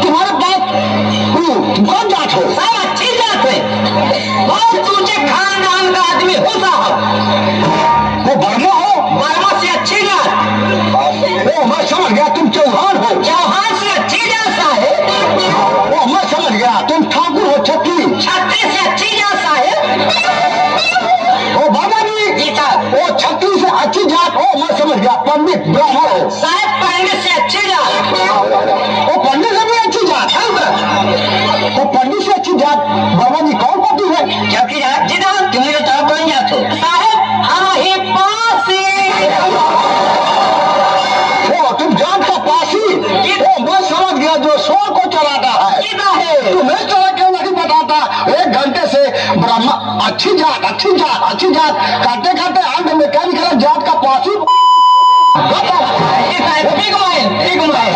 तुम्हारे बाप तुम कौन जात हो? साहब अच्छी जात है, बहुत ऊंचे खानदान का आदमी हो साहब। वो बर्मा हो? बर्मा से अच्छी जात। ओ मैं समझ गया, तुम चौहान हो। चौहान से अच्छी जात साहब। ओ मैं समझ गया, तुम ठाकुर हो छत्री। छत्तीस से अच्छी जात साहब। ओ बाबा जी साहब। ओ छत्री से अच्छी जात हो, मैं समझ गया, पंडित ब्राह्मण हो। साहब पंडित से अच्छी जात। ओ पंडित से भी अच्छी जात है। तो पंडित से अच्छी जात बाबा जी कौन पति है? क्योंकि जात जी ना तुम्हें बताओ कौन जात हो? साहब हम ही पासी। ओ तुम जात का पासी? ओ मैं समझ गया, जो शोर को चलाता है। तुम्हें चला क्यों नहीं बताता? एक घंटे से ब्राह्मण अच्छी जात अच्छी जात अच्छी जात करते करते अंत में क्या निकला? जात का पासी। ठीक है, ठीक है।